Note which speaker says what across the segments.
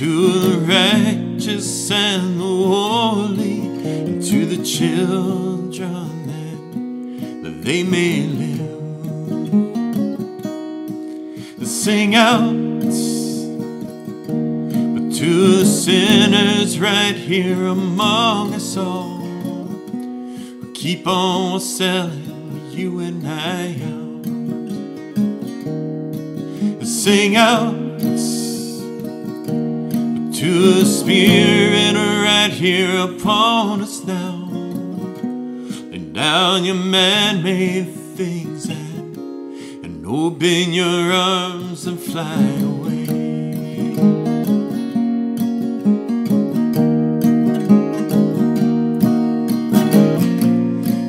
Speaker 1: to the righteous and the holy, and to the children that they may live. Sing out, but to the sinners right here among us all, who keep on selling you and I out. Sing out, but to the Spirit right here upon us now. Lay down your man-made things and open your arms and fly away.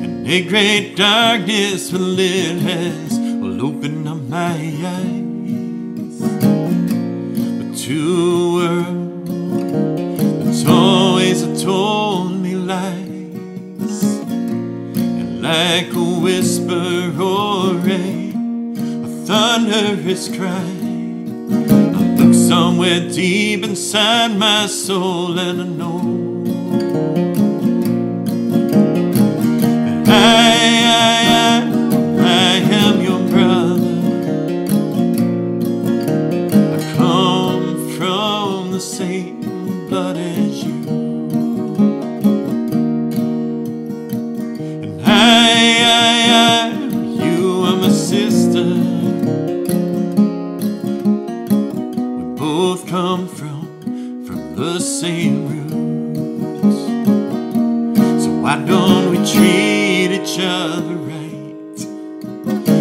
Speaker 1: And a great darkness with lit hands will open up my eyes. But to a world that's always told me lies, and like a whisper or a thunderous cry, I look somewhere deep inside my soul, and I know that I am your brother. I come from the same blood as you, and you are my sister. Both come from the same roots. So why don't we treat each other right?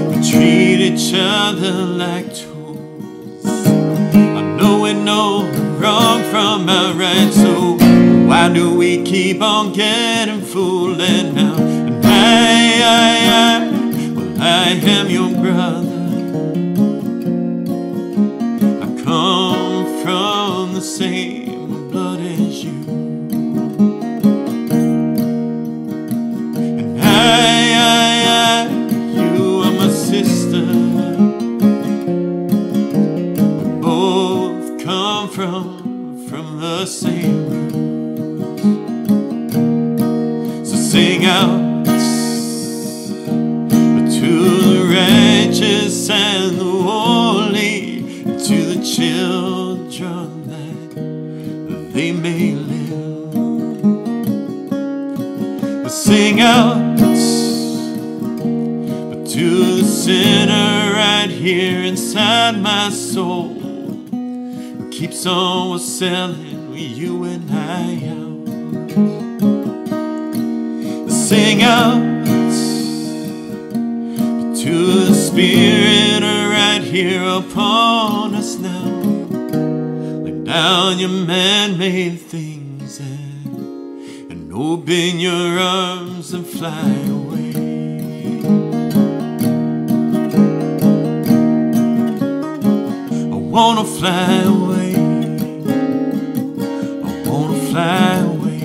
Speaker 1: We treat each other like tools. I know we know wrong from our right, so why do we keep on getting fooled? And now, and well, I am your brother. Come from the same blood as you, and you are my sister. We both come from the same roots. So sing out, but to the righteous and the holy, to the children that they may live. Sing out, but to the sinner right here inside my soul, who keeps on selling you and I out. Sing out, but to the Spirit right here upon us now. Lay down your man-made things and open your arms and fly away. I wanna fly away. I wanna fly away.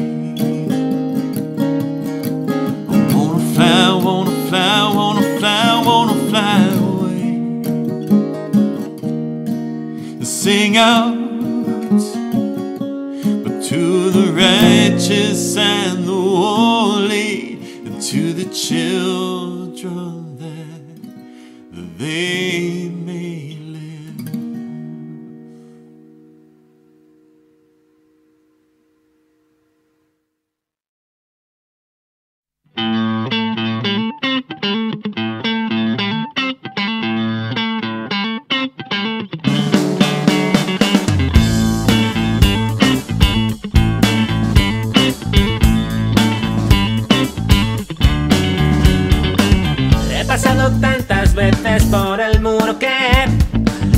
Speaker 1: I wanna fly, I wanna fly, I wanna fly, I wanna fly away. Sing out, but to the righteous and the holy, and to the children that they may live.
Speaker 2: Tantas veces por el muro que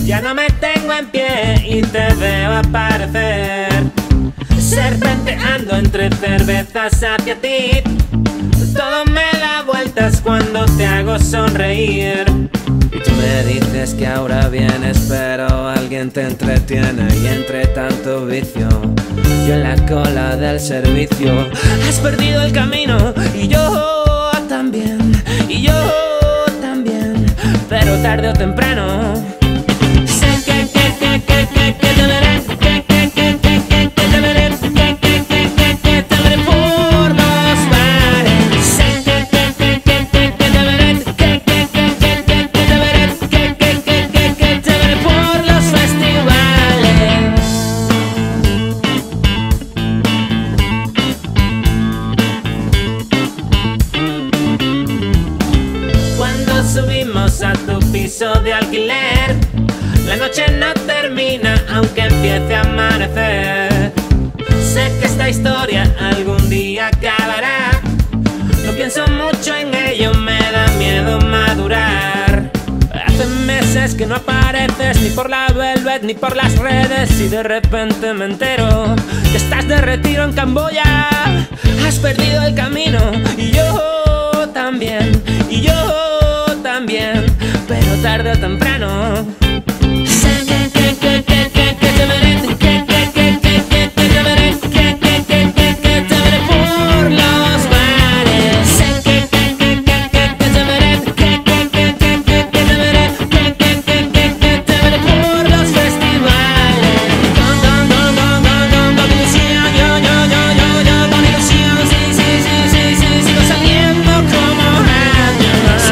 Speaker 2: ya no me tengo en pie y te veo aparecer, serpenteando entre cervezas hacia ti. Todo me da vueltas cuando te hago sonreír. Y tú me dices que ahora vienes, pero alguien te entretiene. Y entre tanto vicio, yo en la cola del servicio. Has perdido el camino y yo también, y yo también, pero tarde o temprano sé que te veré, aunque empiece a amanecer. Sé que esta historia algún día acabará. No pienso mucho en ello, me da miedo madurar. Hace meses que no apareces ni por la Velvet ni por las redes, y de repente me entero que estás de retiro en Camboya. Has perdido el camino y yo también, pero tarde o temprano sé que te veré, que te veré, que te veré por los bares. Sé que te veré, que te veré, que te veré por los festivales. Con ilusión, yo, con ilusión, sí, sigo saliendo como antes.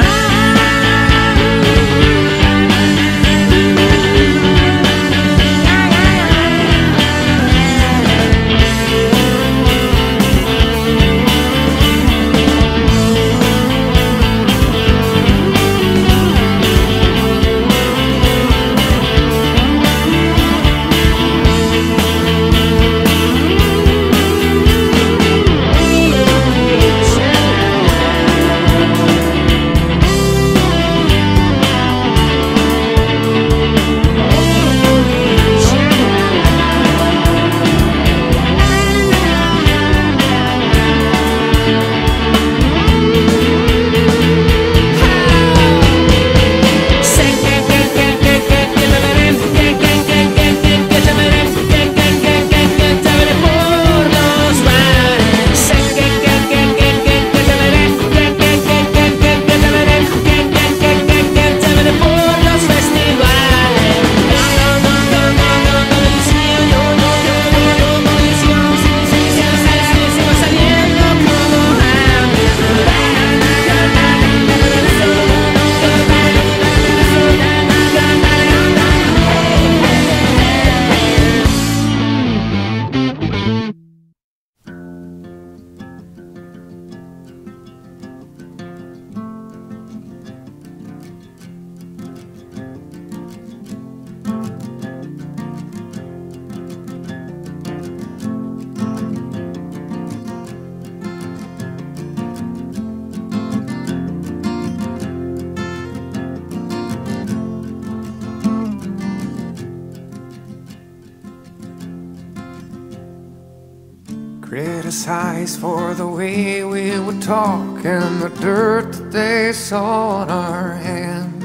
Speaker 3: Criticized for the way we would talk and the dirt that they saw on our hands.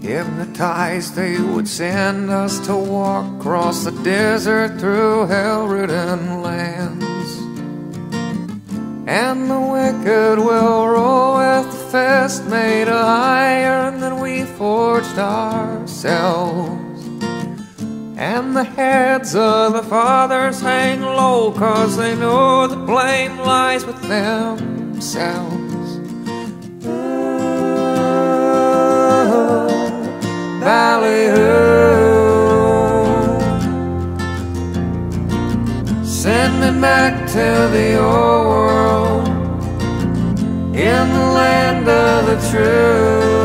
Speaker 3: Hypnotized, they would send us to walk across the desert through hell-ridden lands. And the wicked will roll with the fist made of iron that we forged ourselves. And the heads of the fathers hang low, 'cause they know the blame lies with themselves. Ballyhoo, send me back to the old world, in the land of the true.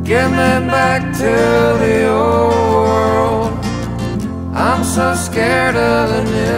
Speaker 3: Get me back to the old world, I'm so scared of the new.